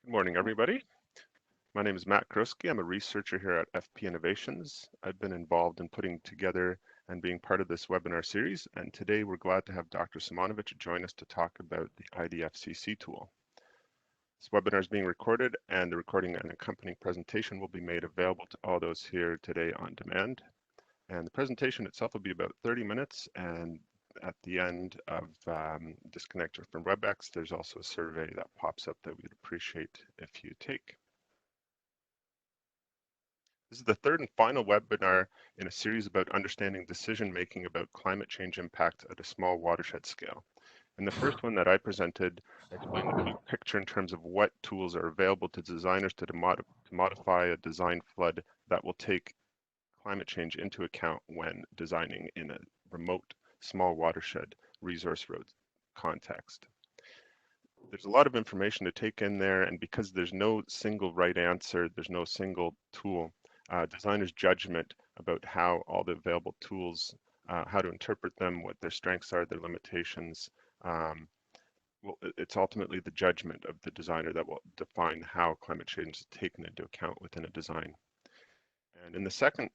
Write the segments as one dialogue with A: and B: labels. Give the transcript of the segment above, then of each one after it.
A: Good morning, everybody. My name is Matt Kroski. I'm a researcher here at FP Innovations. I've been involved in putting together and being part of this webinar series, and today we're glad to have Dr. Simonovic join us to talk about the IDFCC tool. This webinar is being recorded, and the recording and accompanying presentation will be made available to all those here today on demand. And the presentation itself will be about 30 minutes, and at the end of disconnect from WebEx, there's also a survey that pops up that we'd appreciate if you take. This is the third and final webinar in a series about understanding decision-making about climate change impact at a small watershed scale. In the first one that I presented, I explained the big picture in terms of what tools are available to designers to modify a design flood that will take climate change into account when designing in a remote, small watershed resource road context. There's a lot of information to take in there, and because there's no single right answer, there's no single tool, designers' judgment about how all the available tools, how to interpret them, what their strengths are, their limitations, well, it's ultimately the judgment of the designer that will define how climate change is taken into account within a design. And in the second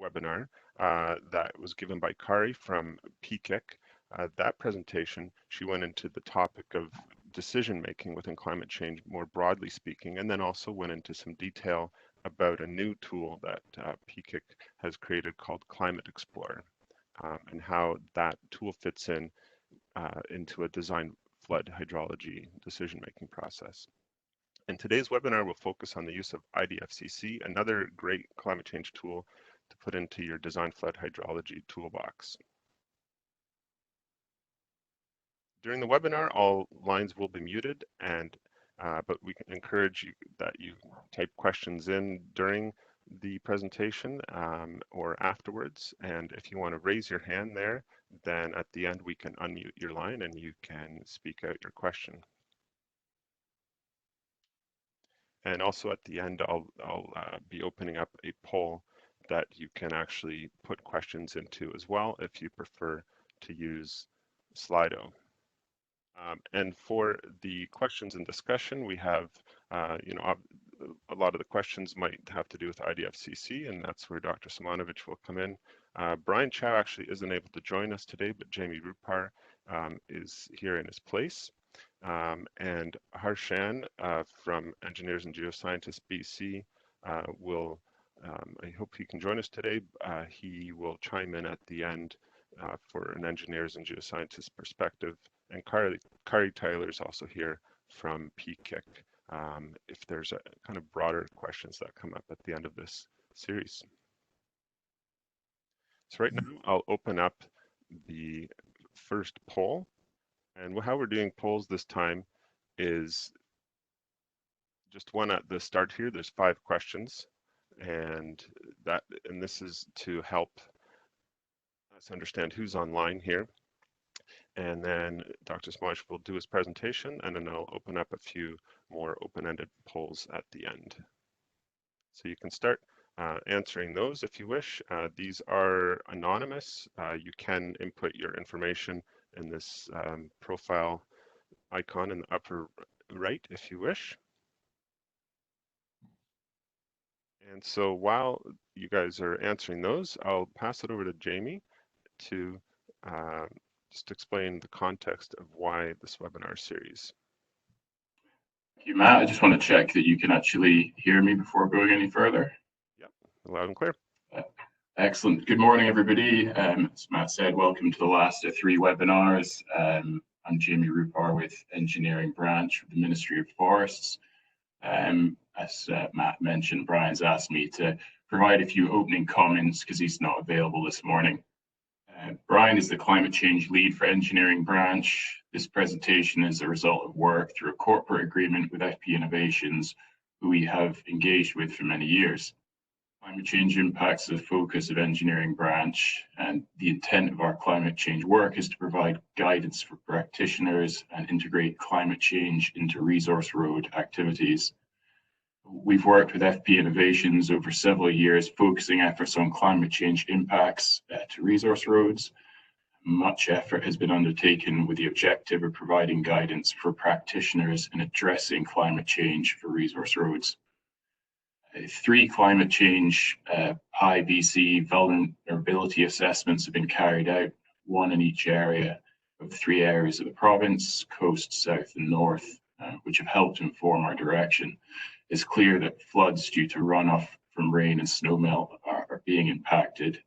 A: webinar that was given by Kari from PKIC, that presentation, she went into the topic of decision making within climate change more broadly speaking, and then also went into some detail about a new tool that PKIC has created called Climate Explorer, and how that tool fits in into a design flood hydrology decision making process. And today's webinar will focus on the use of IDFCC, another great climate change tool to put into your design flood hydrology toolbox. During the webinar, all lines will be muted, and but we can encourage you that you type questions in during the presentation or afterwards. And if you want to raise your hand there, then at the end we can unmute your line and you can speak out your question. And also at the end, I'll be opening up a poll that you can actually put questions into as well if you prefer to use Slido. And for the questions and discussion, we have, a lot of the questions might have to do with IDFCC, and that's where Dr. Simonovic will come in. Brian Chow actually isn't able to join us today, but Jamie Rupar is here in his place. And Harshan from Engineers and Geoscientists BC will, I hope he can join us today. He will chime in at the end for an Engineers and Geoscientists perspective. And Kari Tyler is also here from PKIC if there's a kind of broader questions that come up at the end of this series. So right now I'll open up the first poll. And how we're doing polls this time is just one at the start here. There's 5 questions, and this is to help us understand who's online here. And then Dr. Smosh will do his presentation, and then I'll open up a few more open-ended polls at the end. So you can start answering those if you wish. These are anonymous. You can input your information in this profile icon in the upper right if you wish. And so while you guys are answering those, I'll pass it over to Jamie to just explain the context of why this webinar series.
B: Thank you, Matt. I just want to check that you can actually hear me before going any further.
A: Yep, loud and clear.
B: Excellent. Good morning, everybody. As Matt said, welcome to the last of 3 webinars. I'm Jamie Rupar with Engineering Branch of the Ministry of Forests. As Matt mentioned, Brian's asked me to provide a few opening comments because he's not available this morning. Brian is the climate change lead for Engineering Branch. This presentation is a result of work through a corporate agreement with FP Innovations, who we have engaged with for many years. Climate change impacts are the focus of Engineering Branch, and the intent of our climate change work is to provide guidance for practitioners and integrate climate change into resource road activities. We've worked with FP Innovations over several years, focusing efforts on climate change impacts to resource roads. much effort has been undertaken with the objective of providing guidance for practitioners in addressing climate change for resource roads. 3 climate change IBC vulnerability assessments have been carried out, 1 in each area of 3 areas of the province, coast, south and north, which have helped inform our direction. It's clear that floods due to runoff from rain and snowmelt are being impacted.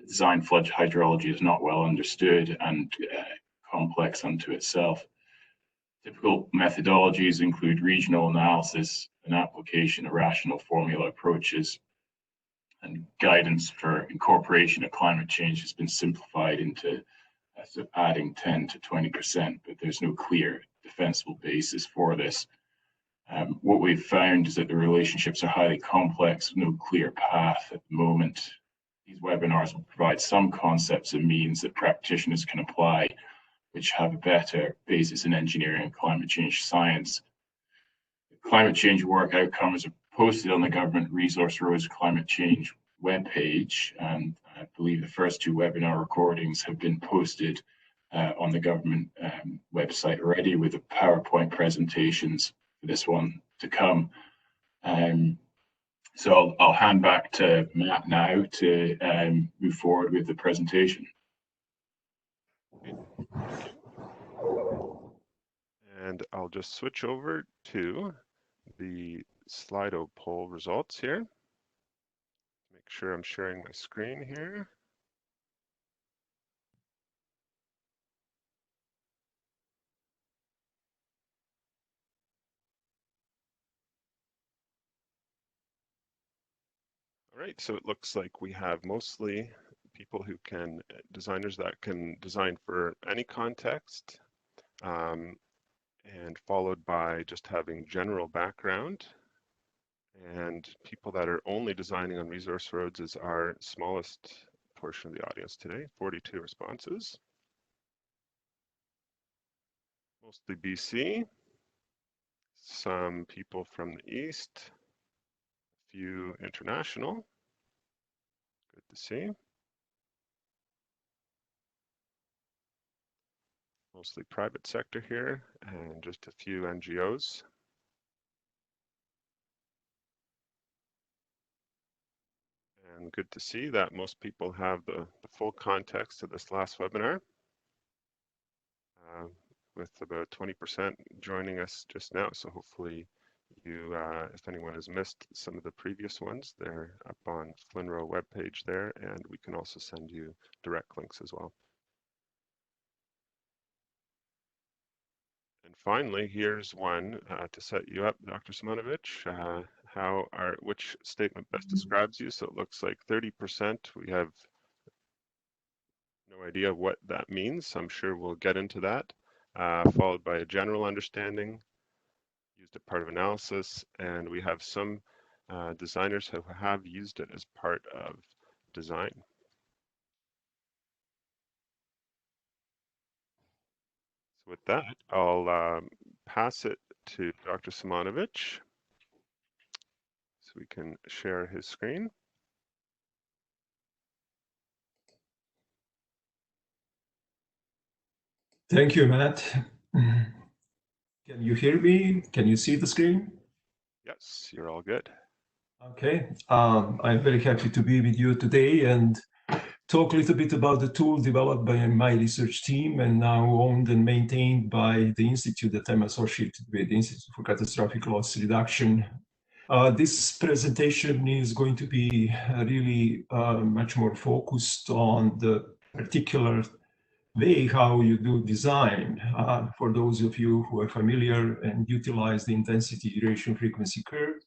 B: Design flood hydrology is not well understood and complex unto itself. Typical methodologies include regional analysis and application of rational formula approaches, and guidance for incorporation of climate change has been simplified into adding 10 to 20%, but there's no clear defensible basis for this. What we've found is that the relationships are highly complex, no clear path at the moment. These webinars will provide some concepts and means that practitioners can apply, which have a better basis in engineering and climate change science. The climate change work outcomes are posted on the Government Resource Roads Climate Change webpage, and I believe the first 2 webinar recordings have been posted on the government website already, with the PowerPoint presentations for this one to come. So I'll hand back to Matt now to move forward with the presentation.
A: And I'll just switch over to the Slido poll results here. Make sure I'm sharing my screen here. All right, so it looks like we have mostly people who can, designers that can design for any context, and followed by just having general background. And people that are only designing on resource roads is our smallest portion of the audience today, 42 responses. Mostly BC, some people from the East, a few international, good to see. Mostly private sector here, and just a few NGOs. And good to see that most people have the full context of this last webinar, with about 20% joining us just now. So hopefully you, if anyone has missed some of the previous ones, they're up on Flinro webpage there, and we can also send you direct links as well. And finally, here's one to set you up, Dr. Simonovic. Which statement best describes you? So it looks like 30%, we have no idea what that means. So I'm sure we'll get into that, followed by a general understanding, used it part of analysis, and we have some designers who have used it as part of design. So with that, I'll pass it to Dr. Simonovic so we can share his screen.
C: Thank you, Matt. Can you hear me? Can you see the screen?
A: Yes, you're all good.
C: Okay, I'm very happy to be with you today and talk a little bit about the tool developed by my research team and now owned and maintained by the institute that I'm associated with, the Institute for Catastrophic Loss Reduction. This presentation is going to be really much more focused on the particular way how you do design. For those of you who are familiar and utilize the intensity, duration, frequency curve,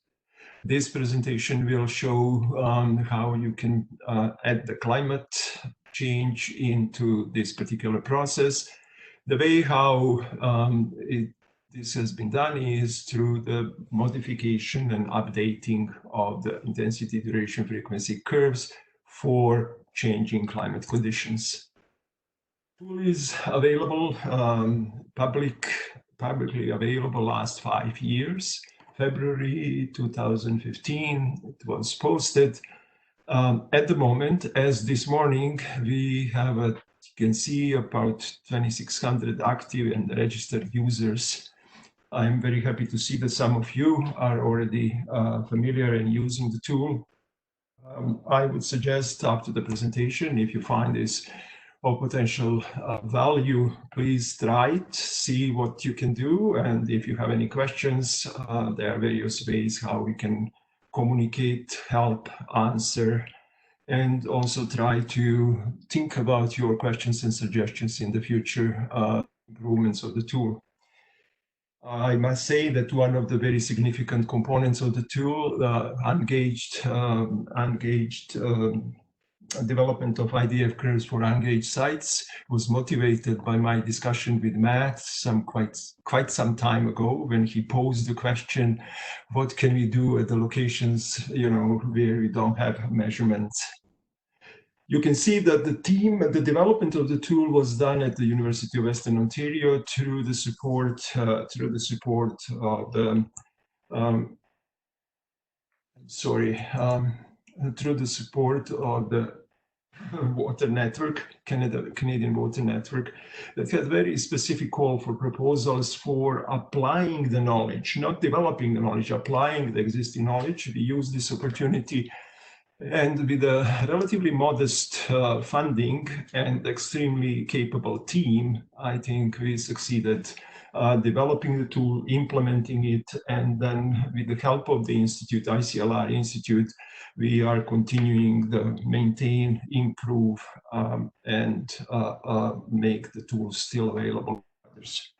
C: this presentation will show how you can add the climate change into this particular process. The way how this has been done is through the modification and updating of the intensity, duration, frequency curves for changing climate conditions. Tool is available, publicly available last 5 years. February 2015, it was posted. At the moment, as this morning, we have You can see about 2,600 active and registered users. I'm very happy to see that some of you are already familiar and using the tool. I would suggest after the presentation, if you find this of potential value, please try it, see what you can do. And if you have any questions, there are various ways how we can communicate, help, answer, and also try to think about your questions and suggestions in the future improvements of the tool. I must say that one of the very significant components of the tool, engaged development of IDF curves for engaged sites, was motivated by my discussion with Matt quite some time ago, when he posed the question, what can we do at the locations where we don't have measurements? You can see that the development of the tool was done at the University of Western Ontario through the support of the through the support of the Water Network, Canadian Water Network, that had very specific call for proposals for applying the knowledge, not developing the knowledge, applying the existing knowledge. We use this opportunity, and with a relatively modest funding and extremely capable team, I think we succeeded developing the tool, implementing it, and then with the help of the Institute, ICLR Institute, we are continuing to maintain, improve, and make the tool still available to others.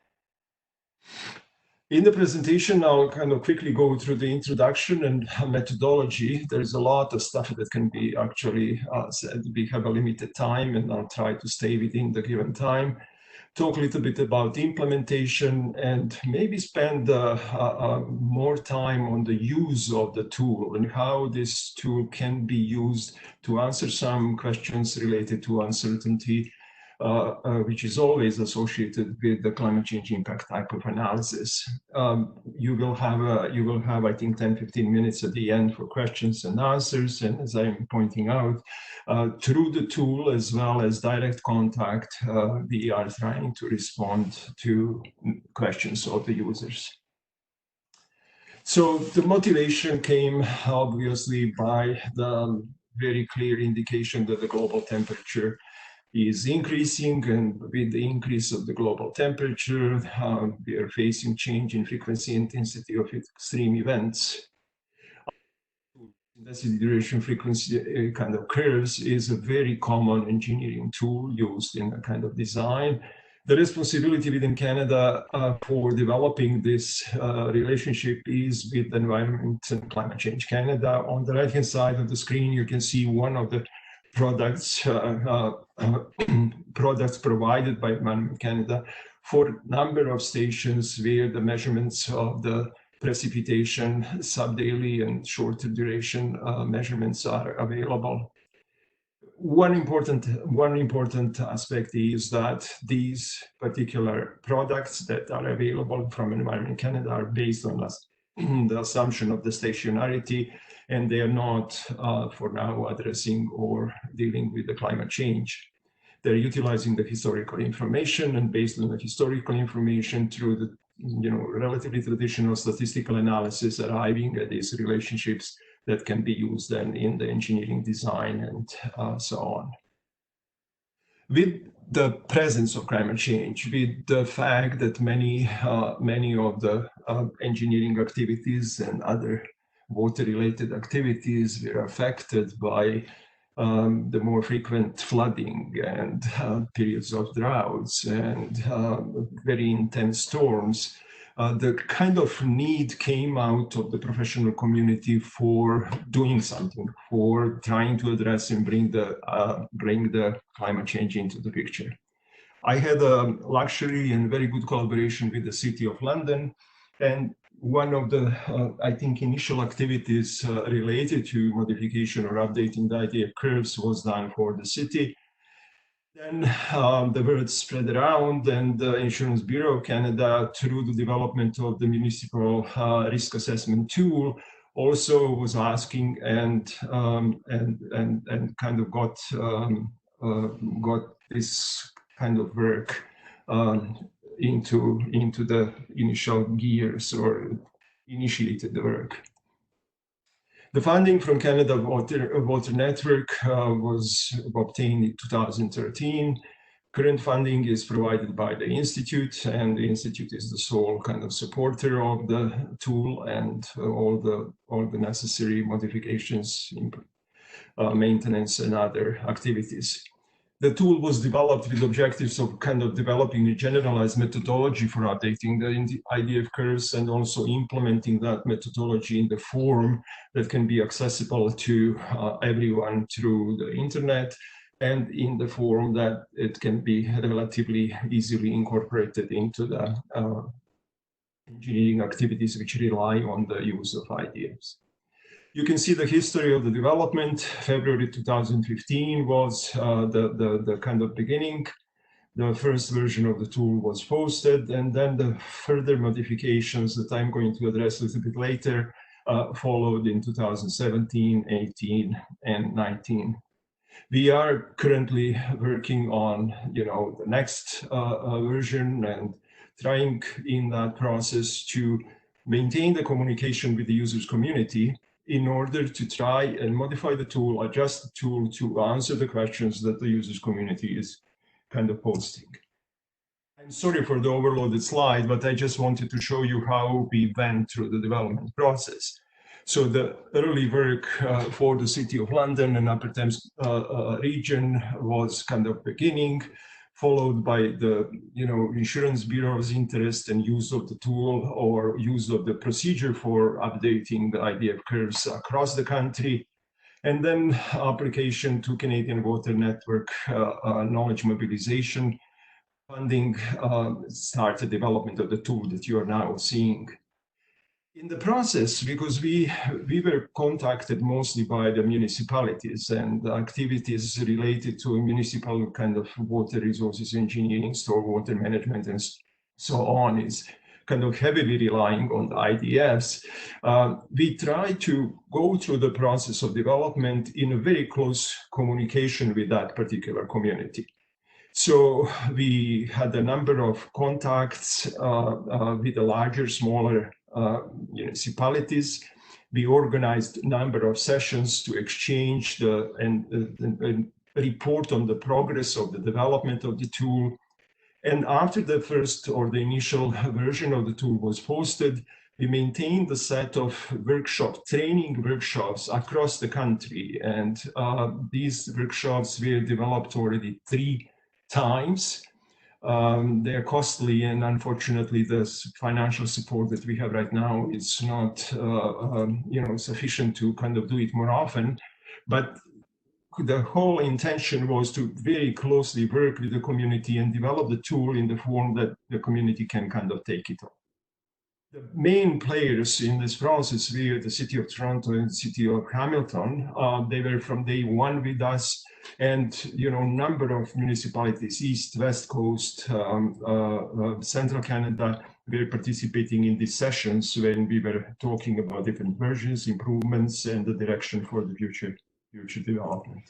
C: In the presentation, I'll kind of quickly go through the introduction and methodology. There's a lot of stuff that can be actually said. We have a limited time, and I'll try to stay within the given time. Talk a little bit about implementation, and maybe spend more time on the use of the tool and how this tool can be used to answer some questions related to uncertainty, which is always associated with the climate change impact type of analysis. You will have, I think, 10-15 minutes at the end for questions and answers. And as I'm pointing out, through the tool as well as direct contact, we are trying to respond to questions of the users. So the motivation came obviously by the very clear indication that the global temperature is increasing, and with the increase of the global temperature, we are facing change in frequency and intensity of extreme events. Intensity, duration, frequency kind of curves is a very common engineering tool used in a kind of design. The responsibility within Canada for developing this relationship is with Environment and Climate Change Canada. On the right-hand side of the screen, you can see one of the products provided by Environment Canada for a number of stations where the measurements of the precipitation, sub-daily and shorter duration measurements are available. One important aspect is that these particular products that are available from Environment Canada are based on the assumption of the stationarity, and they are not for now addressing or dealing with the climate change. They're utilizing the historical information, and based on the historical information through the relatively traditional statistical analysis, arriving at these relationships that can be used then in the engineering design and so on. With the presence of climate change, with the fact that many of the engineering activities and other water-related activities were affected by the more frequent flooding and periods of droughts and very intense storms, the kind of need came out of the professional community for doing something, for trying to address and bring the climate change into the picture. I had a luxury and very good collaboration with the City of London, and one of the, I think, initial activities related to modification or updating the IDF curves was done for the city. Then the word spread around, and the Insurance Bureau of Canada, through the development of the municipal risk assessment tool, also was asking and kind of got this kind of work into the initial gears or initiated the work. The funding from Canada Water Network was obtained in 2013. Current funding is provided by the Institute, and the Institute is the sole kind of supporter of the tool and all the necessary modifications, maintenance, and other activities. The tool was developed with objectives of kind of developing a generalized methodology for updating the IDF curves and also implementing that methodology in the form that can be accessible to everyone through the internet, and in the form that it can be relatively easily incorporated into the engineering activities which rely on the use of IDFs. You can see the history of the development. February 2015 was the kind of beginning. The first version of the tool was posted, and then the further modifications that I'm going to address a little bit later followed in 2017, 18, and 19. We are currently working on, the next version and trying in that process to maintain the communication with the users community in order to try and modify the tool, adjust the tool to answer the questions that the users community is kind of posting. I'm sorry for the overloaded slide, but I just wanted to show you how we went through the development process. So the early work for the City of London and Upper Thames region was kind of beginning, followed by the Insurance Bureau's interest and use of the tool or use of the procedure for updating the IDF curves across the country. And then application to Canadian Water Network knowledge mobilization funding started development of the tool that you are now seeing. In the process, because we were contacted mostly by the municipalities and activities related to municipal kind of water resources engineering, stormwater management, and so on is kind of heavily relying on the IDFs, we try to go through the process of development in a very close communication with that particular community. So we had a number of contacts with the larger, smaller municipalities. We organized a number of sessions to exchange and report on the progress of the development of the tool. And after the first or the initial version of the tool was posted, we maintained a set of training workshops across the country. And these workshops were developed already 3 times. They are costly, and unfortunately, the financial support that we have right now is not, sufficient to kind of do it more often. But the whole intention was to very closely work with the community and develop the tool in the form that the community can kind of take it on. The main players in this process were the City of Toronto and the City of Hamilton. They were from day one with us, and number of municipalities, East, West Coast, Central Canada, were participating in these sessions when we were talking about different versions, improvements, and the direction for the future development.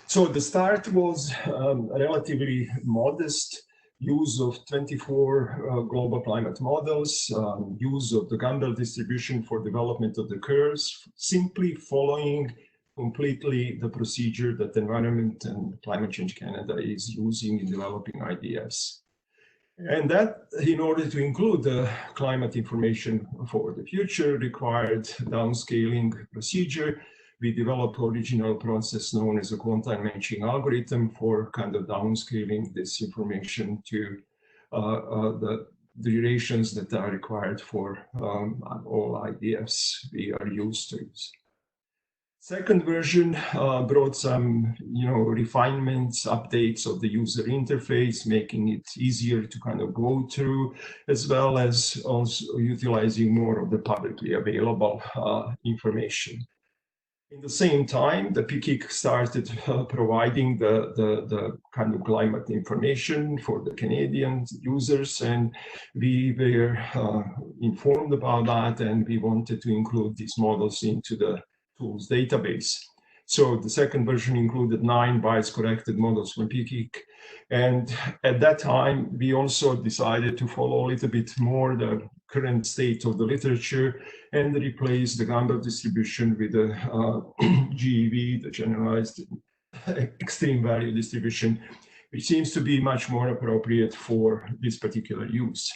C: So the start was relatively modest. Use of 24 global climate models, use of the Gumbel distribution for development of the curves, simply following completely the procedure that Environment and Climate Change Canada is using in developing IDFs. And that, in order to include the climate information for the future, required downscaling procedure. We developed original process known as a quantile matching algorithm for kind of downscaling this information to the durations that are required for all IDFs we are used to use. Second version brought some, refinements, updates of the user interface, making it easier to kind of go through, as well as also utilizing more of the publicly available information. In the same time, the PKIC started providing the kind of climate information for the Canadian users, and we were informed about that, and we wanted to include these models into the tools database. So the second version included 9 bias-corrected models from PKIC. And at that time, we also decided to follow a little bit more the current state of the literature and replace the Gamble distribution with the GEV, the generalized extreme value distribution, which seems to be much more appropriate for this particular use.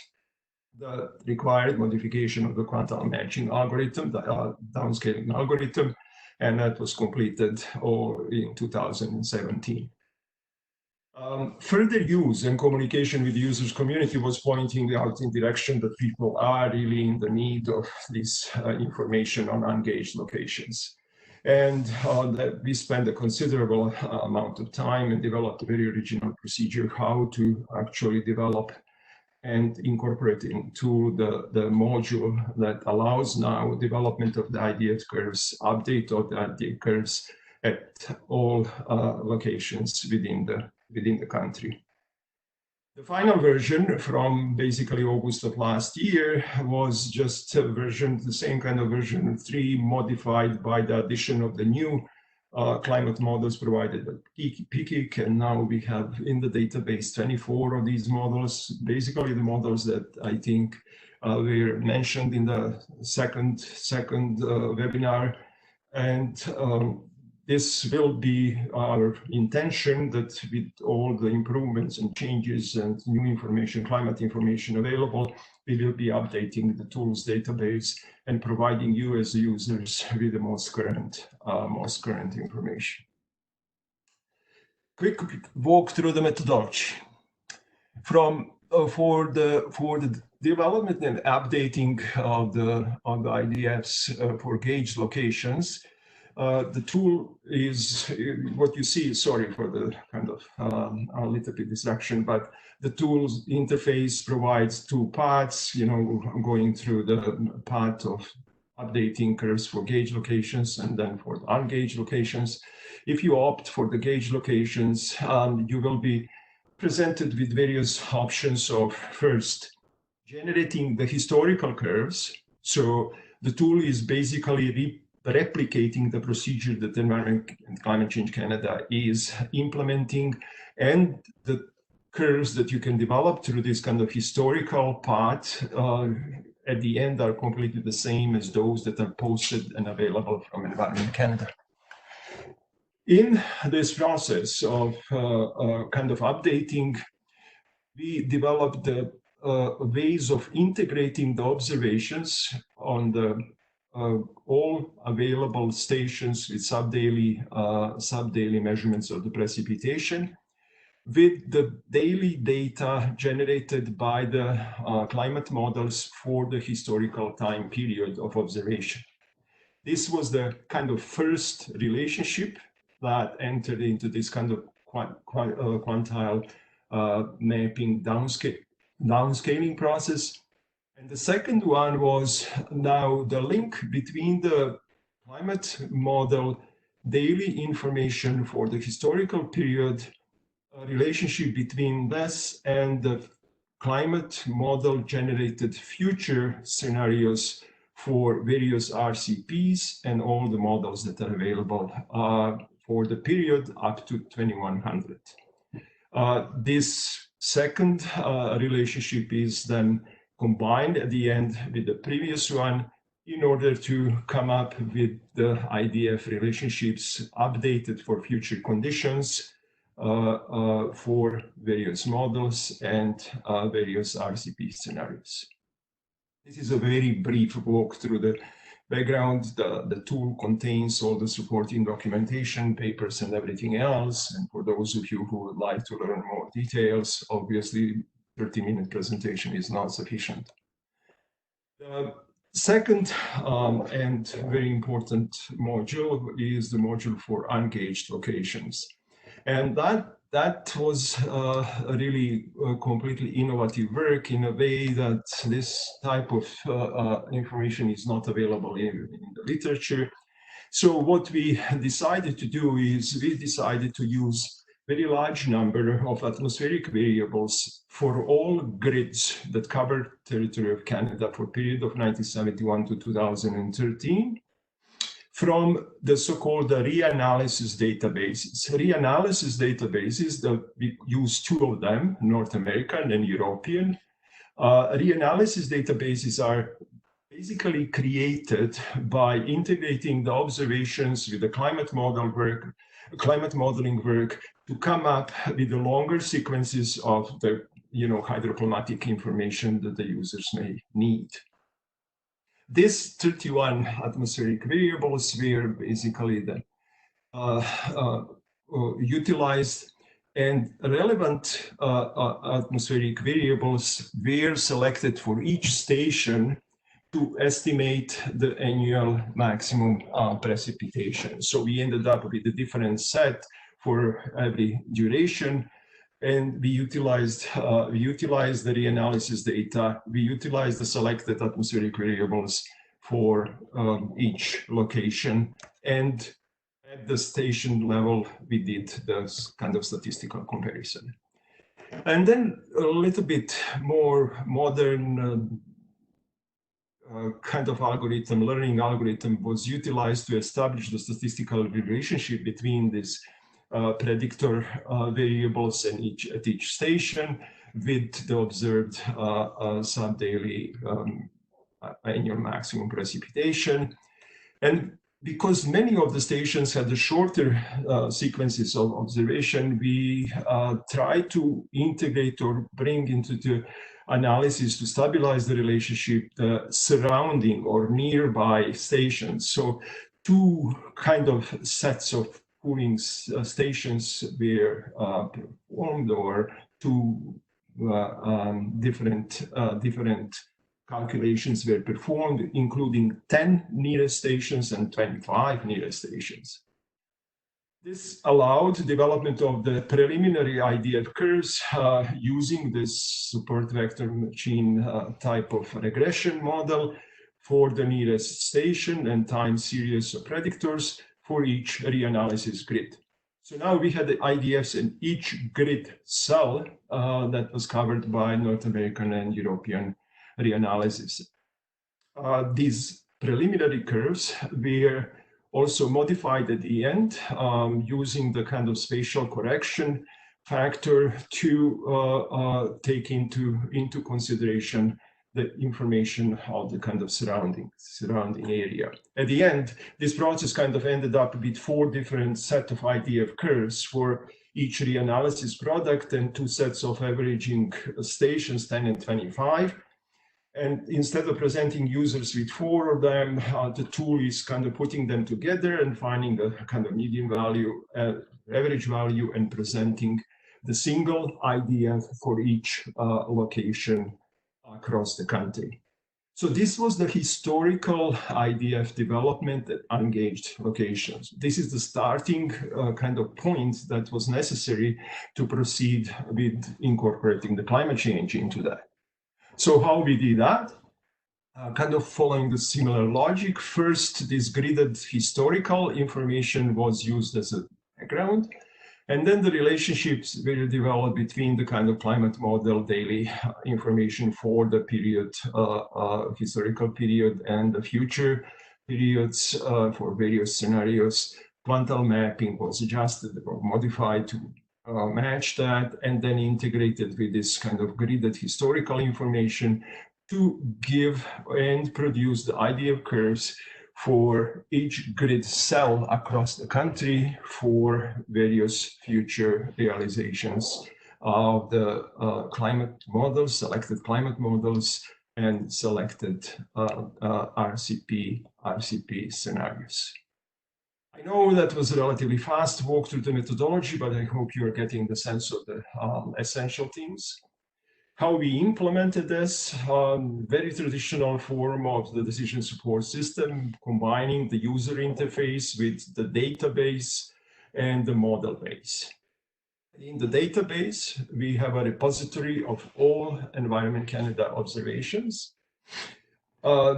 C: The required modification of the quantile matching algorithm, the downscaling algorithm, and that was completed in 2017. Further use and communication with the users community was pointing out in direction that people are really in the need of this information on ungauged locations. And we spent a considerable amount of time and developed a very original procedure how to actually develop and incorporate into the module that allows now development of the IDF curves, update of the IDF curves at all locations within the country. The final version from basically August of last year was just a version, the same kind of version 3, modified by the addition of the new climate models provided by PKIC, and now we have in the database 24 of these models, basically the models that I think were mentioned in the second webinar. And this will be our intention that with all the improvements and changes and new information, climate information available, we will be updating the tools database and providing you as users with the most current information. Quick walk through the methodology. For the development and updating of the IDFs for gauge locations, the tool is what you see. Sorry for the kind of a little bit distraction, but the tool's interface provides 2 paths, going through the path of updating curves for gauge locations and then for the ungauge locations. If you opt for the gauge locations, you will be presented with various options of first generating the historical curves. So the tool is basically replicating the procedure that Environment and Climate Change Canada is implementing, and the curves that you can develop through this kind of historical path at the end are completely the same as those that are posted and available from Environment Canada. In this process of kind of updating, we developed the ways of integrating the observations on the all available stations with sub-daily measurements of the precipitation with the daily data generated by the climate models for the historical time period of observation. This was the kind of first relationship that entered into this kind of quantile mapping downscaling process. And the second one was now the link between the climate model daily information for the historical period, a relationship between this and the climate model generated future scenarios for various RCPs and all the models that are available for the period up to 2100. This second relationship is then combined at the end with the previous one in order to come up with the IDF relationships updated for future conditions for various models and various RCP scenarios. This is a very brief walk through the background. The tool contains all the supporting documentation, papers, and everything else. And for those of you who would like to learn more details, obviously 30-minute presentation is not sufficient. The second and very important module is the module for ungauged locations. And that was really completely innovative work in a way that this type of information is not available in the literature. So what we decided to do is we decided to use very large number of atmospheric variables for all grids that cover territory of Canada for period of 1971 to 2013 from the so-called reanalysis databases. Reanalysis databases, we use two of them, North American and European. Reanalysis databases are basically created by integrating the observations with the climate modeling work to come up with the longer sequences of the hydroclimatic information that the users may need. This 31 atmospheric variables were basically the utilized, and relevant atmospheric variables were selected for each station to estimate the annual maximum precipitation. So we ended up with a different set for every duration, and we utilized the reanalysis data. We utilized the selected atmospheric variables for each location, and at the station level, we did this kind of statistical comparison. And then a little bit more modern kind of learning algorithm was utilized to establish the statistical relationship between these predictor variables at each station with the observed sub-daily annual maximum precipitation. And because many of the stations had the shorter sequences of observation, we tried to integrate or bring into the analysis to stabilize the relationship the surrounding or nearby stations. So two kind of sets of cooling stations were performed, or two different calculations were performed, including 10 nearest stations and 25 nearest stations. This allowed development of the preliminary IDF curves using this support vector machine type of regression model for the nearest station and time series of predictors for each reanalysis grid. So now we had the IDFs in each grid cell that was covered by North American and European reanalysis. These preliminary curves were also modified at the end using the kind of spatial correction factor to take into consideration the information of the kind of surrounding area. At the end, this process kind of ended up with 4 different sets of IDF curves for each reanalysis product and 2 sets of averaging stations, 10 and 25. And instead of presenting users with 4 of them, the tool is kind of putting them together and finding a kind of median value, average value, and presenting the single IDF for each location across the country. So this was the historical IDF development at ungauged locations. This is the starting kind of point that was necessary to proceed with incorporating the climate change into that. So how we did that? Kind of following the similar logic. First, this gridded historical information was used as a background, and then the relationships were developed between the kind of climate model daily information for the period, historical period, and the future periods for various scenarios. Quantile mapping was adjusted or modified to match that, and then integrated with this kind of gridded historical information to give and produce the IDF curves for each grid cell across the country for various future realizations of the climate models, selected climate models, and selected RCP scenarios. I know that was a relatively fast walk through the methodology, but I hope you're getting the sense of the essential things. How we implemented this, very traditional form of the decision support system, combining the user interface with the database and the model base. In the database, we have a repository of all Environment Canada observations.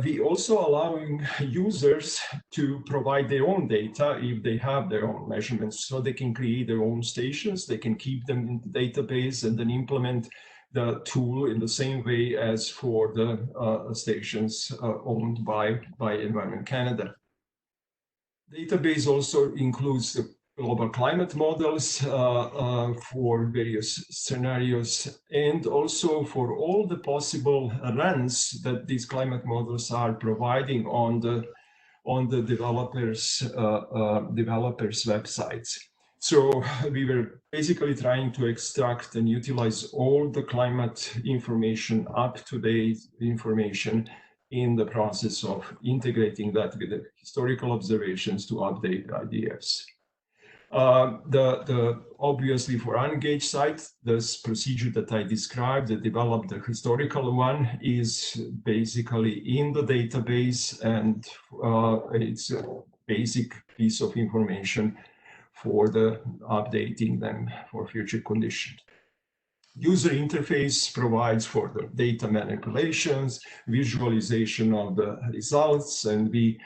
C: We also allowing users to provide their own data if they have their own measurements, so they can create their own stations, they can keep them in the database and then implement the tool in the same way as for the stations owned by Environment Canada. Database also includes the global climate models for various scenarios, and also for all the possible runs that these climate models are providing on the developers websites. So we were basically trying to extract and utilize all the climate information, up-to-date information, in the process of integrating that with the historical observations to update the IDFs. Obviously for unengaged sites, this procedure that I described, that developed the historical one, is basically in the database, and it's a basic piece of information for the updating them for future conditions. User interface provides for the data manipulations, visualization of the results, and we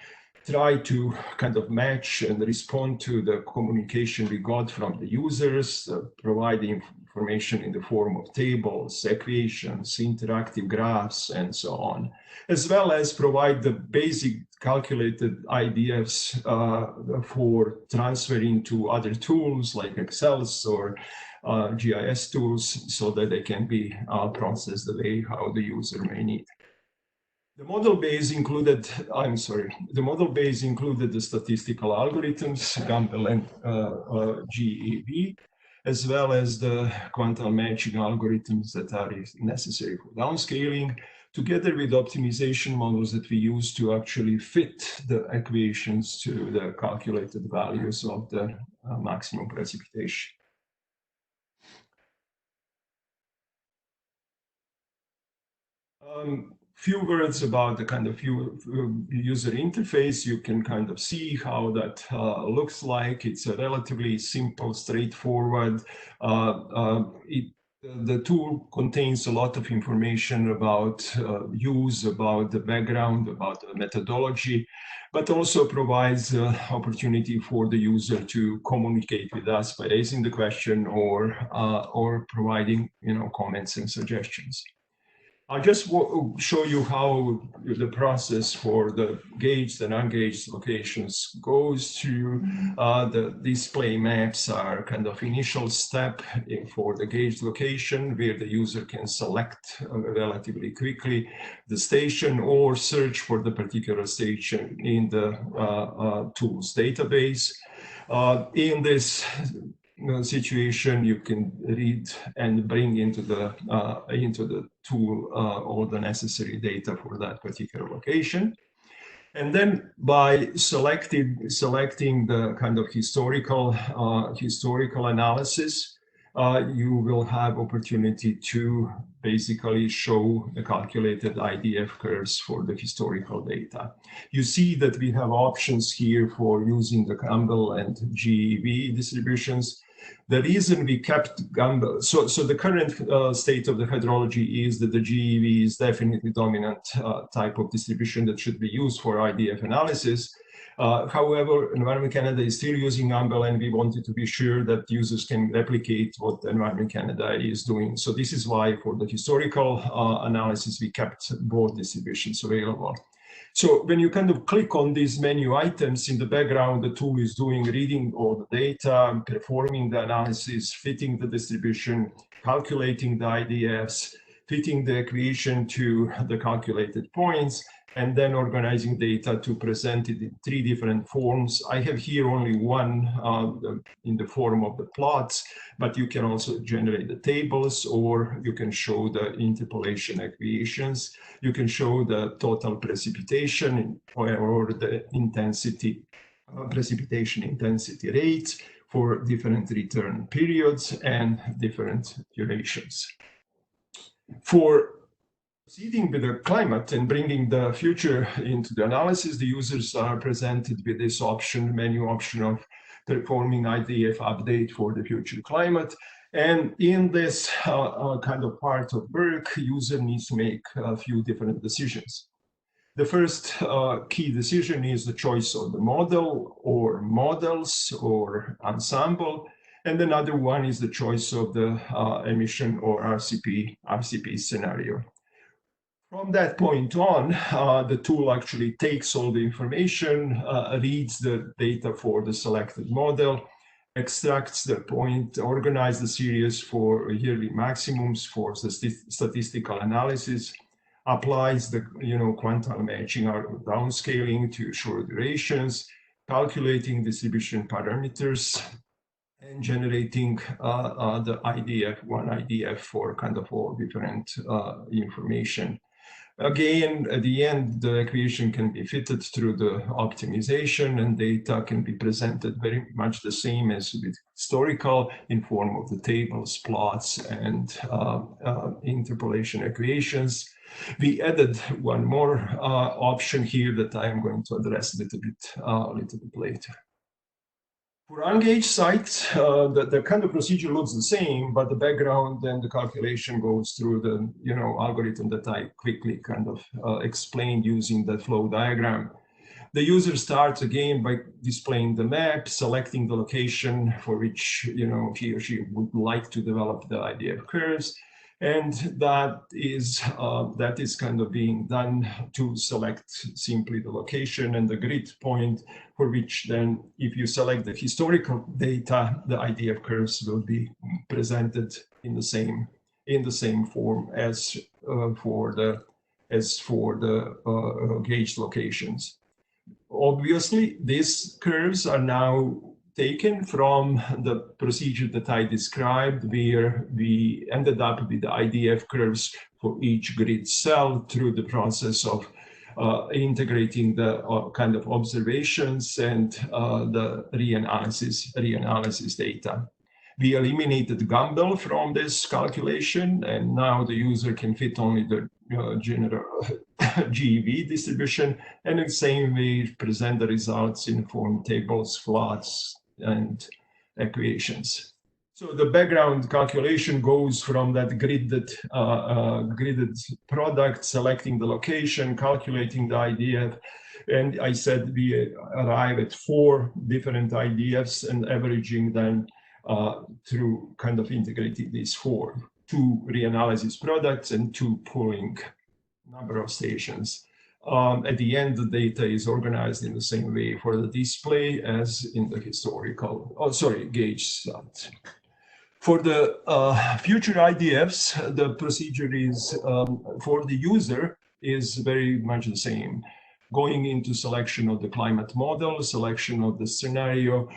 C: try to kind of match and respond to the communication we got from the users, providing information in the form of tables, equations, interactive graphs, and so on, as well as provide the basic calculated IDFs for transferring to other tools like Excel or GIS tools, so that they can be processed the way how the user may need. The model base included, the statistical algorithms, Gumbel and GEV, as well as the quantum matching algorithms that are necessary for downscaling, together with optimization models that we use to actually fit the equations to the calculated values of the maximum precipitation. Few words about the kind of user interface. You can kind of see how that looks like. It's a relatively simple, straightforward. The tool contains a lot of information about use, about the background, about the methodology, but also provides opportunity for the user to communicate with us by raising the question or providing comments and suggestions. I'll just show you how the process for the gauged and ungauged locations goes through. The display maps are kind of initial step for the gauged location, where the user can select relatively quickly the station or search for the particular station in the tools database. In this situation, you can read and bring into the tool all the necessary data for that particular location. And then by selecting the kind of historical analysis, you will have opportunity to basically show the calculated IDF curves for the historical data. You see that we have options here for using the Gumbel and GEV distributions. The reason we kept Gumbel, so the current state of the hydrology is that the GEV is definitely dominant type of distribution that should be used for IDF analysis. However, Environment Canada is still using Gumbel, and we wanted to be sure that users can replicate what Environment Canada is doing. So this is why for the historical analysis, we kept both distributions available. So when you kind of click on these menu items in the background, the tool is reading all the data, performing the analysis, fitting the distribution, calculating the IDFs, fitting the equation to the calculated points, and then organizing data to present it in 3 different forms. I have here only one in the form of the plots, but you can also generate the tables, or you can show the interpolation equations. You can show the total precipitation or the intensity, precipitation intensity rates for different return periods and different durations. For proceeding with the climate and bringing the future into the analysis, the users are presented with this option, menu option of performing IDF update for the future climate. And in this kind of part of work, user needs to make a few different decisions. The first key decision is the choice of the model or models or ensemble. And another one is the choice of the emission or RCP scenario. From that point on, the tool actually takes all the information, reads the data for the selected model, extracts the point, organizes the series for yearly maximums for statistical analysis, applies the quantile matching or downscaling to short durations, calculating distribution parameters, and generating the IDF, one IDF for kind of all different information. Again, at the end, the equation can be fitted through the optimization, and data can be presented very much the same as with historical in form of the tables, plots, and interpolation equations. We added one more option here that I am going to address a little bit later. For ungauged sites, the kind of procedure looks the same, but the background and the calculation goes through the algorithm that I quickly kind of explained using the flow diagram. The user starts again by displaying the map, selecting the location for which he or she would like to develop the IDF curves, and that is kind of being done to select simply the location and the grid point, for which then, if you select the historical data, the IDF curves will be presented in the same form as for the gauged locations. Obviously, these curves are now taken from the procedure that I described, where we ended up with the IDF curves for each grid cell through the process of integrating the kind of observations and the reanalysis data. We eliminated Gumbel from this calculation, and now the user can fit only the general GEV distribution, and in the same way present the results in form tables, plots, and equations. So the background calculation goes from that gridded product, selecting the location, calculating the IDF, and I said we arrive at 4 different IDFs and averaging them through kind of integrating these 4, 2 reanalysis products and 2 pooling number of stations. At the end, the data is organized in the same way for the display as in the gauge site. For the future IDFs, the procedure is for the user is very much the same. Going into selection of the climate model, selection of the scenario,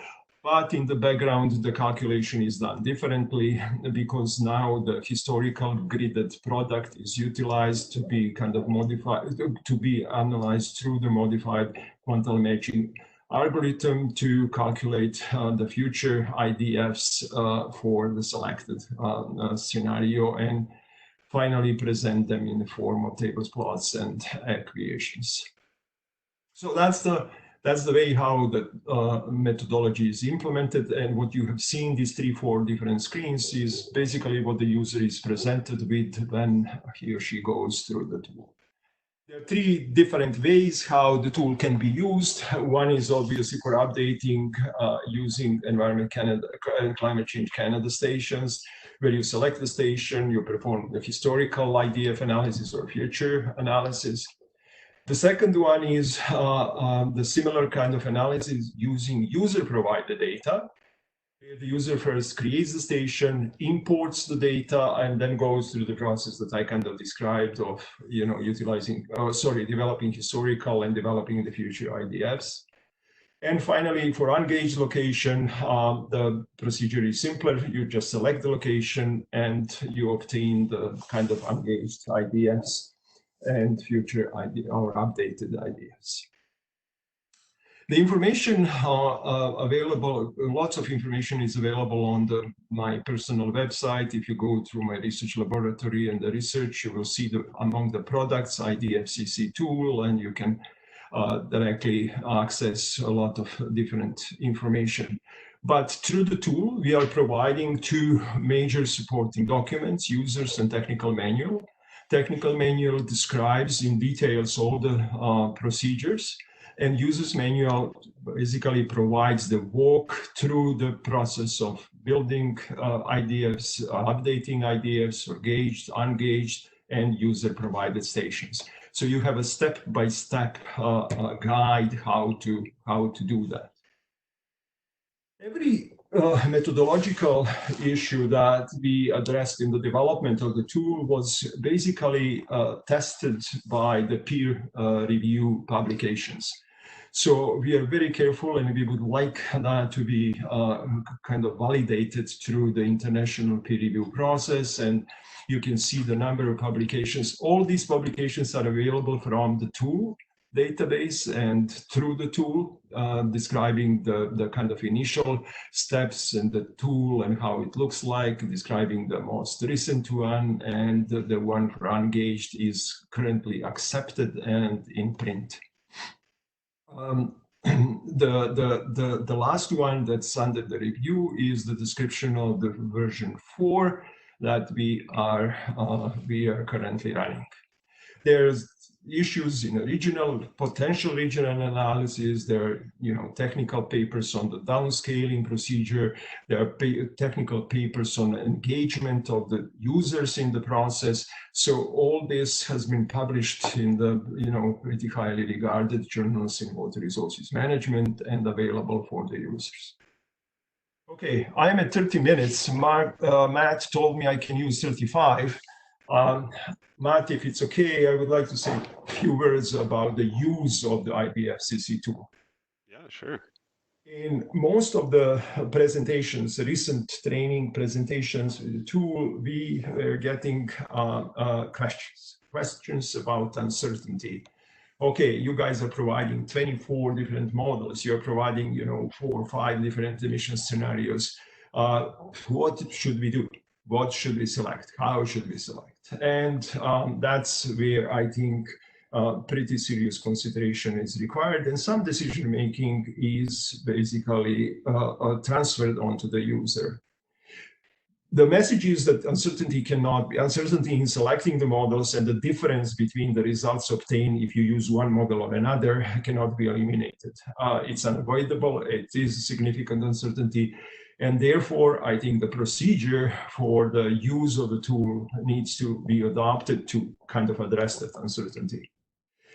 C: but in the background, the calculation is done differently because now the historical gridded product is utilized to be kind of modified, to be analyzed through the modified quantile matching algorithm to calculate the future IDFs for the selected scenario, and finally present them in the form of tables, plots, and equations. So that's the way how the methodology is implemented, and what you have seen, these 3-4 different screens, is basically what the user is presented with when he or she goes through the tool. There are 3 different ways how the tool can be used. One is obviously for updating using Environment Canada and Climate Change Canada stations, where you select the station, you perform the historical IDF analysis or future analysis. The second one is the similar kind of analysis using user-provided data. The user first creates the station, imports the data, and then goes through the process that I kind of described of, developing historical and developing the future IDFs. And finally, for ungauged location, the procedure is simpler. You just select the location and you obtain the kind of ungauged IDFs and future or updated IDFs. The information available, lots of information is available on my personal website. If you go through my research laboratory and the research, you will see among the products IDFCC tool, and you can directly access a lot of different information. But through the tool, we are providing 2 major supporting documents, users and technical manual. Technical manual describes in details all the procedures, and users manual basically provides the walk through the process of building IDFs, updating IDFs, or gauged, ungauged, and user-provided stations. So you have a step-by-step guide how to do that. Every methodological issue that we addressed in the development of the tool was basically tested by the peer review publications. So we are very careful, and we would like that to be kind of validated through the international peer review process. And you can see the number of publications. All these publications are available from the tool database and through the tool, describing the kind of initial steps in the tool and how it looks like, describing the most recent one, and the one for Engaged is currently accepted and in print. The last one that's under the review is the description of the version 4 that we are currently running. There's issues in potential regional analysis. There are technical papers on the downscaling procedure. There are technical papers on engagement of the users in the process. So all this has been published in the pretty highly regarded journals in water resources management and available for the users. Okay, I'm at 30 minutes. Matt told me I can use 35. Matt, if it's okay, I would like to say a few words about the use of the IBFCC tool.
A: Yeah, sure.
C: In most of the presentations, recent training presentations with the tool, we were getting questions about uncertainty. Okay, you guys are providing 24 different models. You're providing, 4 or 5 different emission scenarios. What should we do? What should we select? How should we select? And that's where I think pretty serious consideration is required, and some decision making is basically transferred onto the user. The message is that uncertainty in selecting the models and the difference between the results obtained if you use one model or another cannot be eliminated. It's unavoidable. It is significant uncertainty. And therefore, I think the procedure for the use of the tool needs to be adopted to kind of address that uncertainty.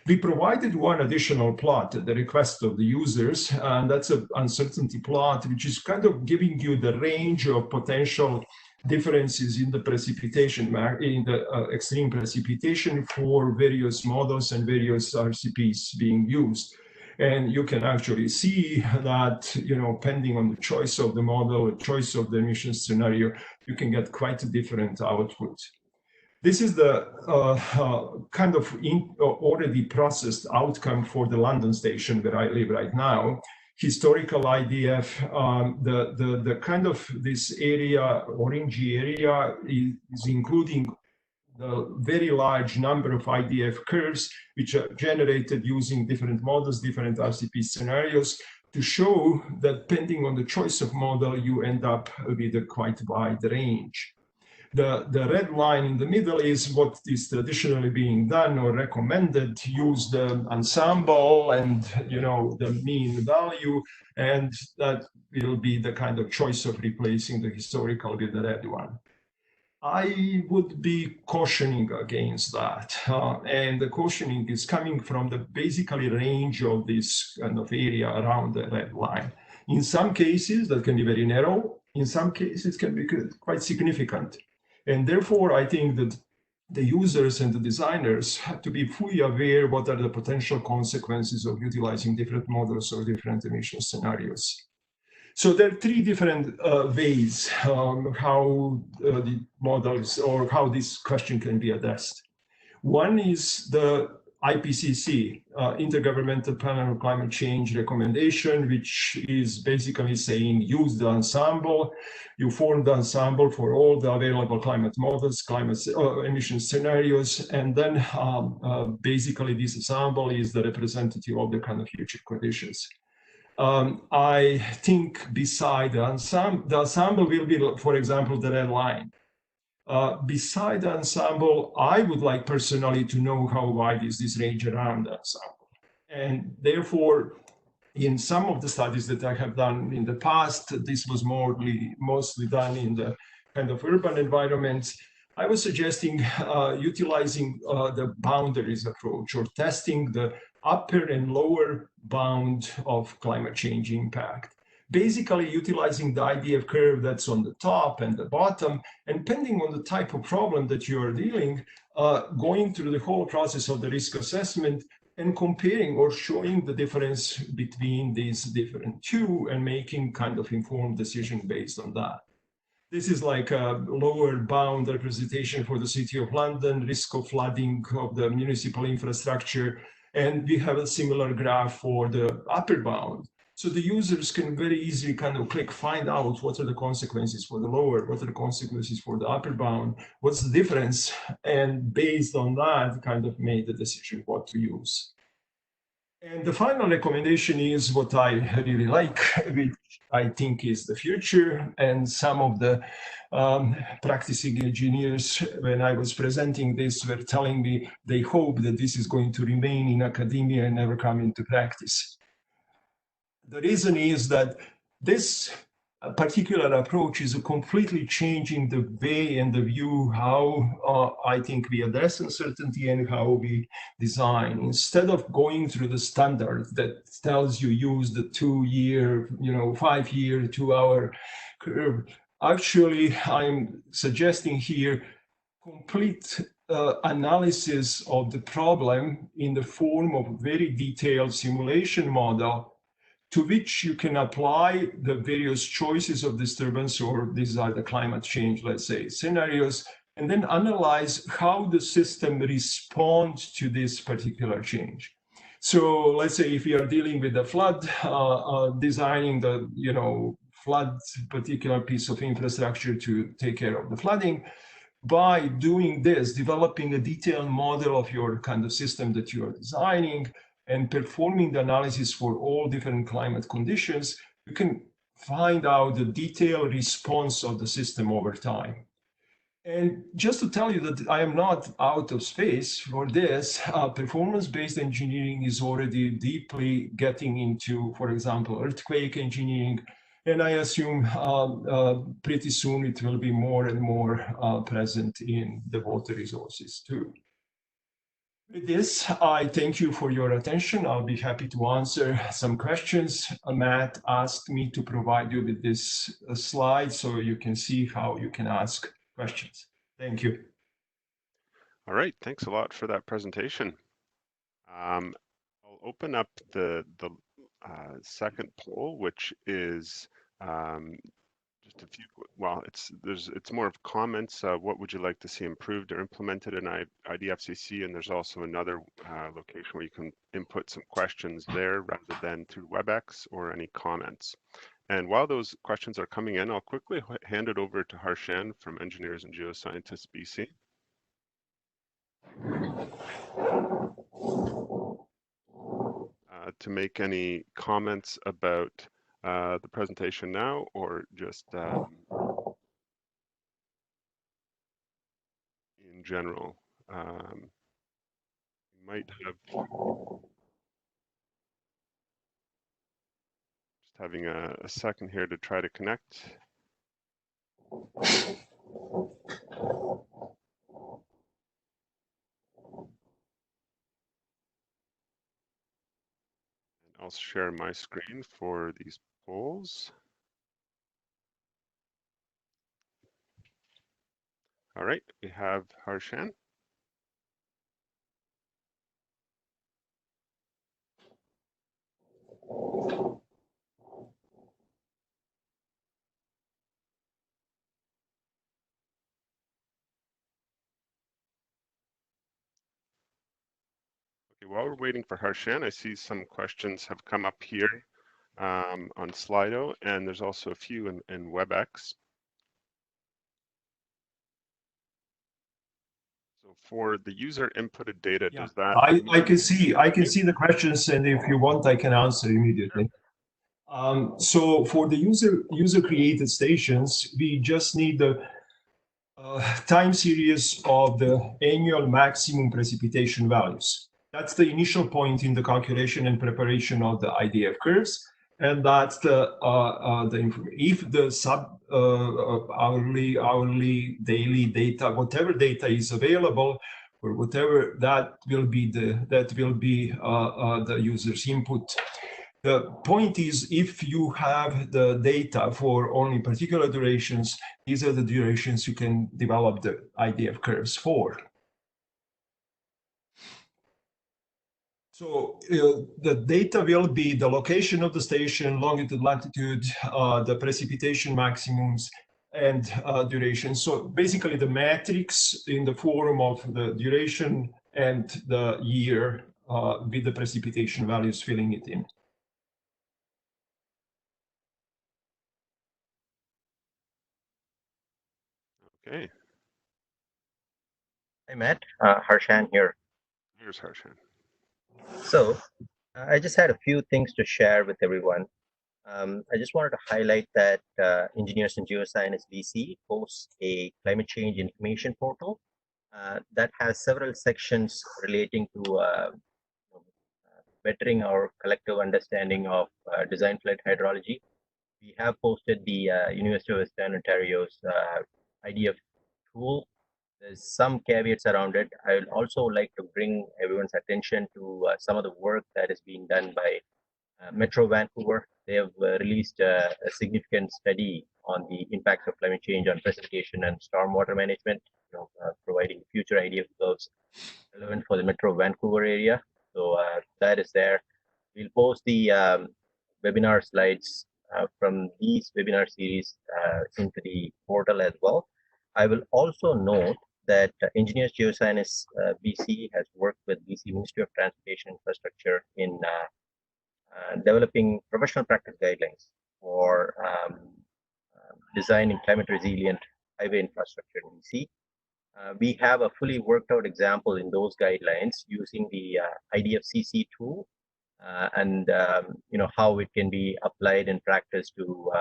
C: We provided one additional plot at the request of the users, and that's an uncertainty plot, which is kind of giving you the range of potential differences in the precipitation, in the extreme precipitation for various models and various RCPs being used. And you can actually see that, depending on the choice of the model, choice of the emission scenario, you can get quite a different output. This is the kind of already processed outcome for the London station where I live right now. Historical IDF, the kind of this area, orangey area, is including the very large number of IDF curves, which are generated using different models, different RCP scenarios, to show that depending on the choice of model, you end up with a quite wide range. The red line in the middle is what is traditionally being done or recommended. Use the ensemble and the mean value, and that will be the kind of choice of replacing the historical with the red one. I would be cautioning against that, and the cautioning is coming from the basically range of this kind of area around the red line. In some cases, that can be very narrow. In some cases, it can be quite significant. And therefore, I think that the users and the designers have to be fully aware what are the potential consequences of utilizing different models or different emission scenarios. So there are 3 different ways how the models or how this question can be addressed. One is the IPCC, Intergovernmental Panel on Climate Change recommendation, which is basically saying use the ensemble. You form the ensemble for all the available climate models, climate emission scenarios, and then basically this ensemble is the representative of the kind of future conditions. I think beside the ensemble will be, for example, the red line. Beside the ensemble, I would like personally to know how wide is this range around the ensemble. And therefore, in some of the studies that I have done in the past, this was mostly done in the kind of urban environments. I was suggesting utilizing the boundaries approach or testing the upper and lower bound of climate change impact. Basically utilizing the IDF curve that's on the top and the bottom, and depending on the type of problem that you are dealing, going through the whole process of the risk assessment and comparing or showing the difference between these different two and making kind of informed decision based on that. This is like a lower bound representation for the City of London, risk of flooding of the municipal infrastructure. And we have a similar graph for the upper bound. So the users can very easily kind of click, find out what are the consequences for the lower, what are the consequences for the upper bound, what's the difference, and based on that, kind of made the decision what to use. And the final recommendation is what I really like, which I think is the future. And some of the practicing engineers, when I was presenting this, were telling me they hope that this is going to remain in academia and never come into practice. The reason is that this particular approach is completely changing the way and the view how I think we address uncertainty and how we design. Instead of going through the standard that tells you use the 2-year, 5-year, 2-hour curve, actually I'm suggesting here complete analysis of the problem in the form of very detailed simulation model to which you can apply the various choices of disturbance, or these are the climate change, let's say, scenarios, and then analyze how the system responds to this particular change. So let's say if we are dealing with the flood, designing the flood particular piece of infrastructure to take care of the flooding, by doing this, developing a detailed model of your kind of system that you are designing, and performing the analysis for all different climate conditions, you can find out the detailed response of the system over time. And just to tell you that I am not out of space for this, performance-based engineering is already deeply getting into, for example, earthquake engineering. And I assume pretty soon it will be more and more present in the water resources too. With this, I thank you for your attention. I'll be happy to answer some questions. Matt asked me to provide you with this slide so you can see how you can ask questions. Thank you.
A: All right, thanks a lot for that presentation. I'll open up the second poll, which is just a few. Well, it's more of comments. What would you like to see improved or implemented in IDFCC? And there's also another location where you can input some questions there rather than through WebEx or any comments. And while those questions are coming in, I'll quickly hand it over to Harshan from Engineers and Geoscientists BC. To make any comments about the presentation now, or just in general. You might have just having a second here to try to connect. I'll share my screen for these polls. All right, we have Harshan. Okay, while we're waiting for Harshan, I see some questions have come up here on Slido, and there's also a few in WebEx. So for the user inputted data, does that?
C: I can see the questions, and if you want, I can answer immediately. So for the user created stations, we just need the time series of the annual maximum precipitation values. That's the initial point in the calculation and preparation of the IDF curves. and that's the information. If the hourly, daily data, whatever data is available, or whatever, that will be the user's input. The point is, if you have the data for only particular durations, these are the durations you can develop the IDF curves for. So the data will be the location of the station, longitude, latitude, the precipitation maximums, and duration. So basically the matrix in the form of the duration and the year with the precipitation values filling it in.
A: Okay,
D: Hi, Matt. Harshan here.
A: here's Harshan.
D: So, I just had a few things to share with everyone. I just wanted to highlight that Engineers in Geoscience BC hosts a climate change information portal that has several sections relating to bettering our collective understanding of design flight hydrology. We have posted the University of Western Ontario's IDF tool. There's some caveats around it. I would also like to bring everyone's attention to some of the work that is being done by Metro Vancouver. They have released a significant study on the impacts of climate change on precipitation and stormwater management, providing future idea curves relevant for the Metro Vancouver area. So that is there. We'll post the webinar slides from these webinar series into the portal as well. I will also note that Engineers Geoscience BC has worked with BC Ministry of Transportation Infrastructure in developing professional practice guidelines for designing climate resilient highway infrastructure in BC. We have a fully worked out example in those guidelines using the IDFCC tool and how it can be applied in practice to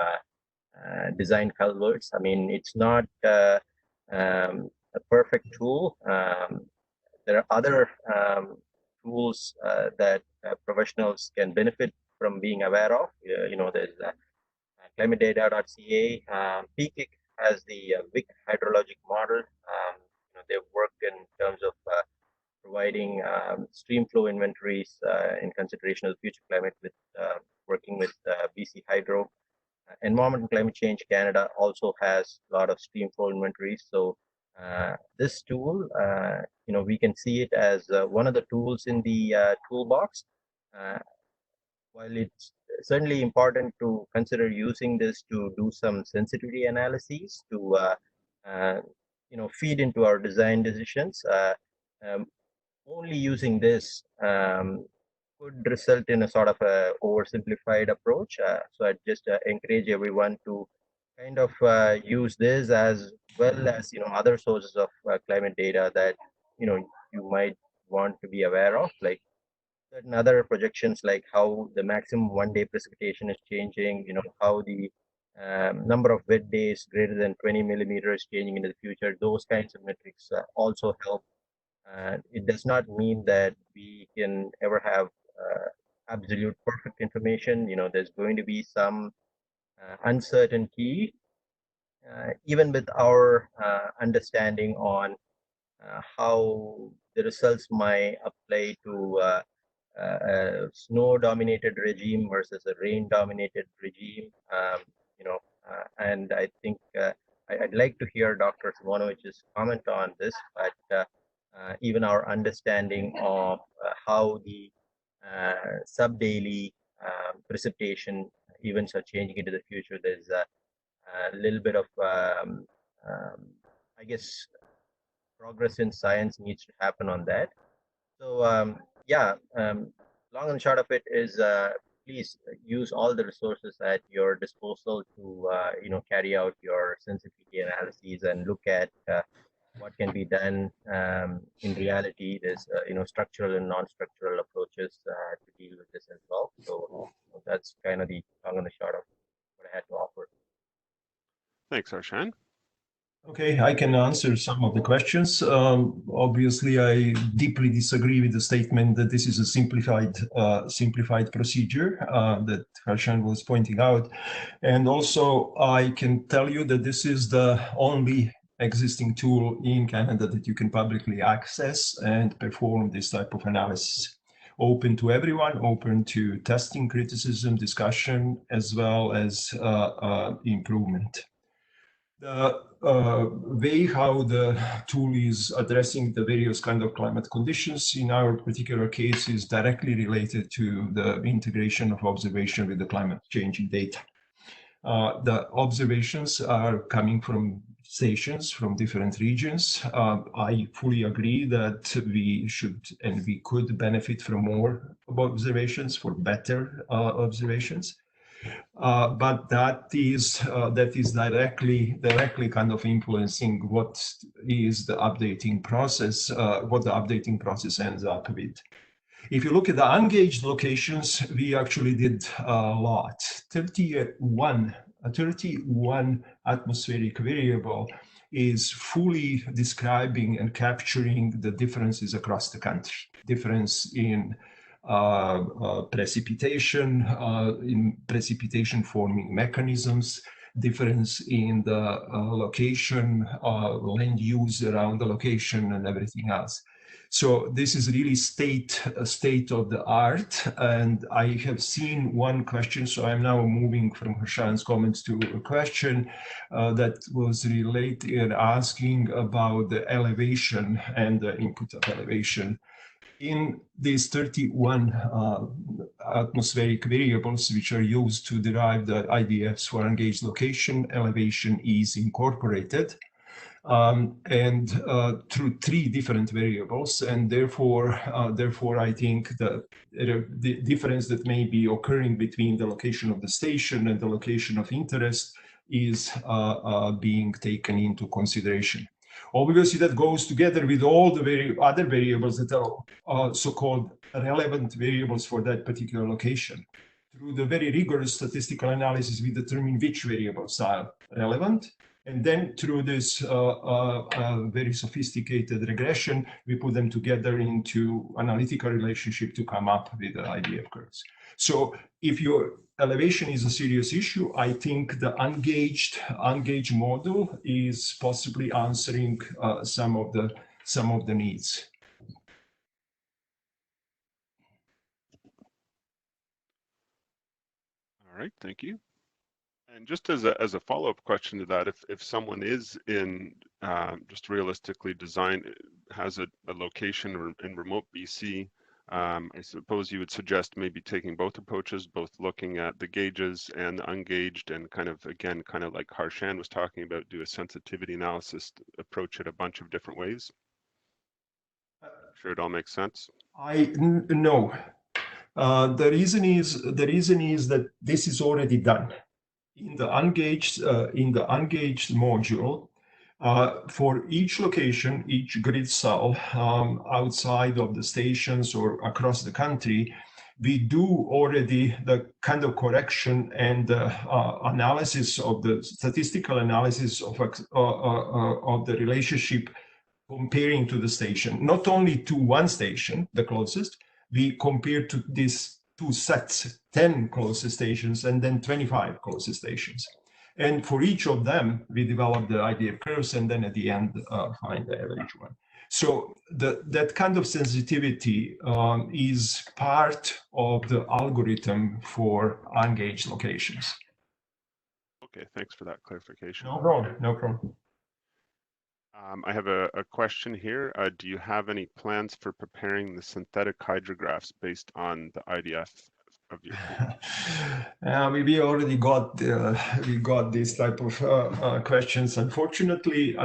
D: design culverts. I mean, it's not a perfect tool. There are other tools that professionals can benefit from being aware of. There's climatedata.ca. PKIC has the WIC hydrologic model. They've worked in terms of providing stream flow inventories in consideration of the future climate with working with BC Hydro. Environment and Climate Change Canada also has a lot of stream flow inventories. So this tool, we can see it as one of the tools in the toolbox. While it's certainly important to consider using this to do some sensitivity analyses to feed into our design decisions, um, only using this could result in a sort of a oversimplified approach. So I just encourage everyone to kind of use this as well as other sources of climate data that you might want to be aware of, like certain other projections, like how the maximum one-day precipitation is changing, how the number of wet days greater than 20 millimeters changing in the future. Those kinds of metrics also help. It does not mean that we can ever have absolute perfect information. There's going to be some uncertainty, even with our understanding on how the results might apply to a snow-dominated regime versus a rain-dominated regime. And I think I'd like to hear Dr. Simonovich's comment on this, but even our understanding of how the sub-daily precipitation events are changing into the future, there's a little bit of, I guess, progress in science needs to happen on that. So yeah, long and short of it is, please use all the resources at your disposal to carry out your sensitivity analyses and look at what can be done in reality. There's structural and non-structural approaches to deal with this as well. So that's kind of the long and the short of what I had to offer.
A: Thanks, Harshan.
C: Okay. Okay, I can answer some of the questions. Obviously, I deeply disagree with the statement that this is a simplified procedure that Harshan was pointing out. And also, I can tell you that this is the only existing tool in Canada that you can publicly access and perform this type of analysis. Open to everyone, open to testing, criticism, discussion, as well as improvement. The way how the tool is addressing the various kind of climate conditions in our particular case is directly related to the integration of observation with the climate changing data. The observations are coming from stations from different regions. I fully agree that we should and we could benefit from more observations, for better observations. But that is directly kind of influencing what is the updating process, what the updating process ends up with. If you look at the ungauged locations, we actually did a lot. 31 atmospheric variable is fully describing and capturing the differences across the country. Difference in precipitation forming mechanisms, difference in the location, land use around the location, and everything else. So this is really state of the art. And I have seen one question, so I'm now moving from Harshan's comments to a question that was related, asking about the elevation and the input of elevation. In these 31 atmospheric variables, which are used to derive the IDFs for ungauged location, elevation is incorporated. Through 3 different variables, and therefore I think the difference that may be occurring between the location of the station and the location of interest is being taken into consideration. Obviously, that goes together with all the other variables that are so-called relevant variables for that particular location. Through the very rigorous statistical analysis, we determine which variables are relevant. And then through this very sophisticated regression, we put them together into analytical relationship to come up with the IDF curves. So if your elevation is a serious issue, I think the ungauged model is possibly answering some of the needs.
A: All right, thank you. And just as a follow-up question to that, if someone is in just realistically has a location in remote BC, I suppose you would suggest maybe taking both approaches, both looking at the gauges and the ungauged, and kind of like Harshan was talking about, do a sensitivity analysis, approach it a bunch of different ways. Sure, it all makes sense.
C: No. The reason is that this is already done. In the ungauged module, for each location, each grid cell outside of the stations or across the country, we do already the kind of correction and analysis of the statistical analysis of the relationship comparing to the station, not only to one station, the closest, we compare to these 2 sets, 10 closest stations and then 25 closest stations. And for each of them, we develop the IDF curves and then at the end find the average one. So that kind of sensitivity is part of the algorithm for ungauged locations.
A: Okay, thanks for that clarification.
C: No problem, no problem.
A: I have a question here. Do you have any plans for preparing the synthetic hydrographs based on the IDF of your
C: we already got this type of questions. Unfortunately,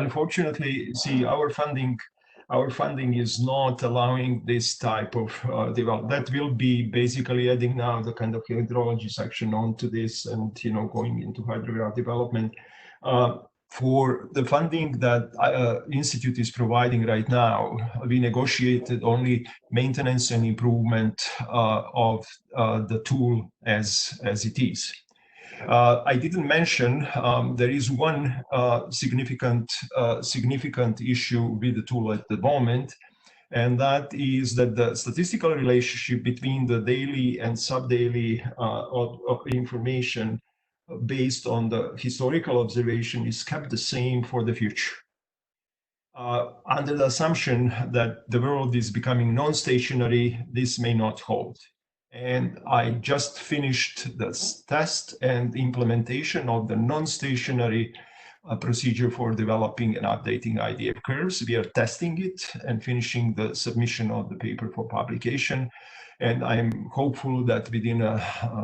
C: see, our funding is not allowing this type of development. That will be basically adding now the kind of hydrology section onto this, and going into hydrograph development. For the funding that Institute is providing right now, we negotiated only maintenance and improvement of the tool as it is. I didn't mention there is one significant issue with the tool at the moment, and that is that the statistical relationship between the daily and sub-daily of information based on the historical observation is kept the same for the future. Under the assumption that the world is becoming non-stationary, this may not hold. And I just finished the test and implementation of the non-stationary procedure for developing and updating IDF curves. We are testing it and finishing the submission of the paper for publication. And I'm hopeful that within,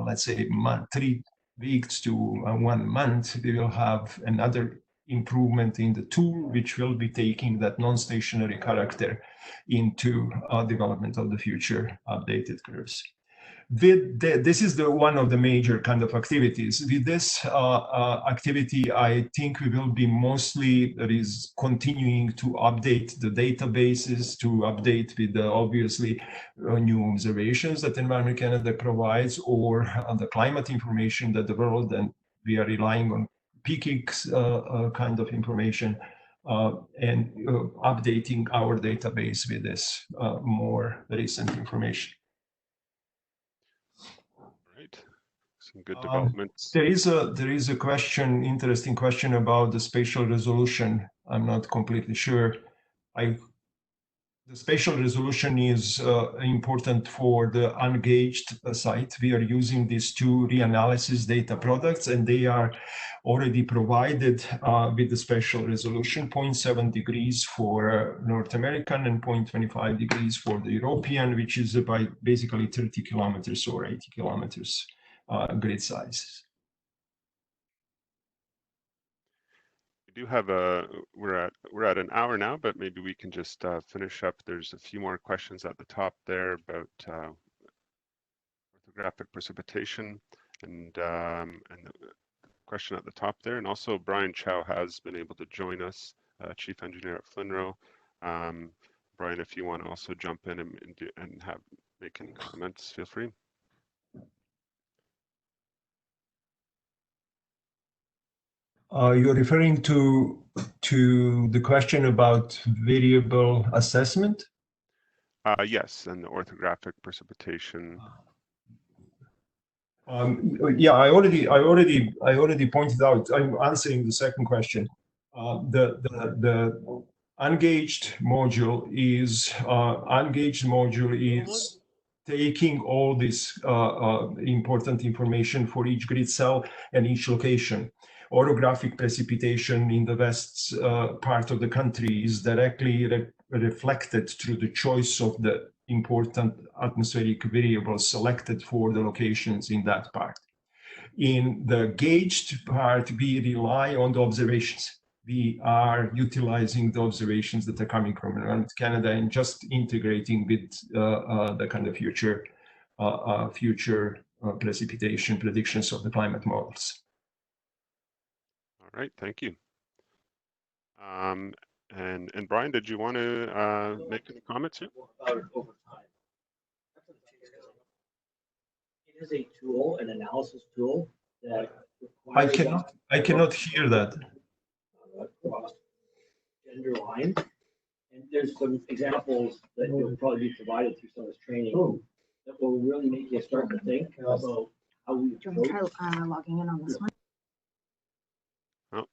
C: let's say, 3 weeks to 1 month, we will have another improvement in the tool, which will be taking that non-stationary character into development of the future updated curves. This is one of the major kind of activities. With this activity, I think we will be mostly continuing to update the databases, to update with the obviously new observations that Environment Canada provides, or the climate information that the world, and we are relying on PKIC's kind of information, and updating our database with this more recent information.
A: Right. Some good developments.
C: There is a question, interesting question about the spatial resolution. I'm not completely sure. The spatial resolution is important for the ungauged site. We are using these two reanalysis data products, and they are already provided with the spatial resolution, 0.7 degrees for North American and 0.25 degrees for the European, which is about basically 30 kilometers or 80 kilometers grid sizes.
A: We do have we're at an hour now, but maybe we can just finish up. There's a few more questions at the top there about orthographic precipitation, and the question at the top there. And also Brian Chow has been able to join us, Chief Engineer at Flinro. Brian, if you want to also jump in and make any comments, feel free.
C: You're referring to the question about variable assessment?
A: Yes, and the orthographic precipitation.
C: Yeah, I already pointed out. I'm answering the second question. The ungauged module is taking all this important information for each grid cell and each location. Orographic precipitation in the west part of the country is directly reflected through the choice of the important atmospheric variables selected for the locations in that part. In the gauged part, we rely on the observations. We are utilizing the observations that are coming from around Canada and just integrating with the kind of future precipitation predictions of the climate models.
A: All right, thank you. And Brian, did you want to make any comments here?
E: It is a tool, an analysis tool that
C: I cannot hear that.
E: Across gender lines, and there's some examples that you'll probably be provided through some of this training that will really make you start to think about how we approach.
F: Logging in on this one.
A: Oh,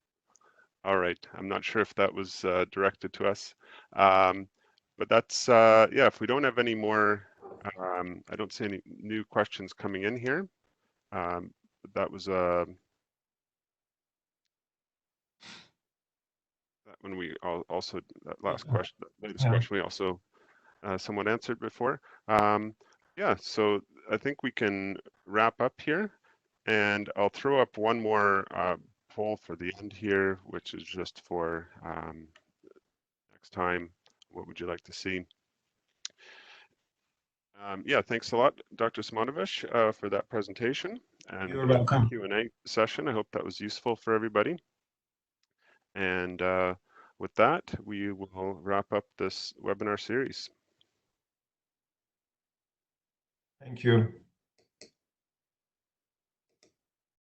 A: all right. I'm not sure if that was directed to us, but that's yeah. If we don't have any more, I don't see any new questions coming in here. But that was when we also that last question, the latest question we also someone answered before. Yeah, so I think we can wrap up here, and I'll throw up one more poll for the end here, which is just for next time. What would you like to see? Yeah, thanks a lot, Dr. Simonovic, for that presentation and
C: You're welcome.
A: Q&A session. I hope that was useful for everybody. And with that, we will wrap up this webinar series.
C: Thank you.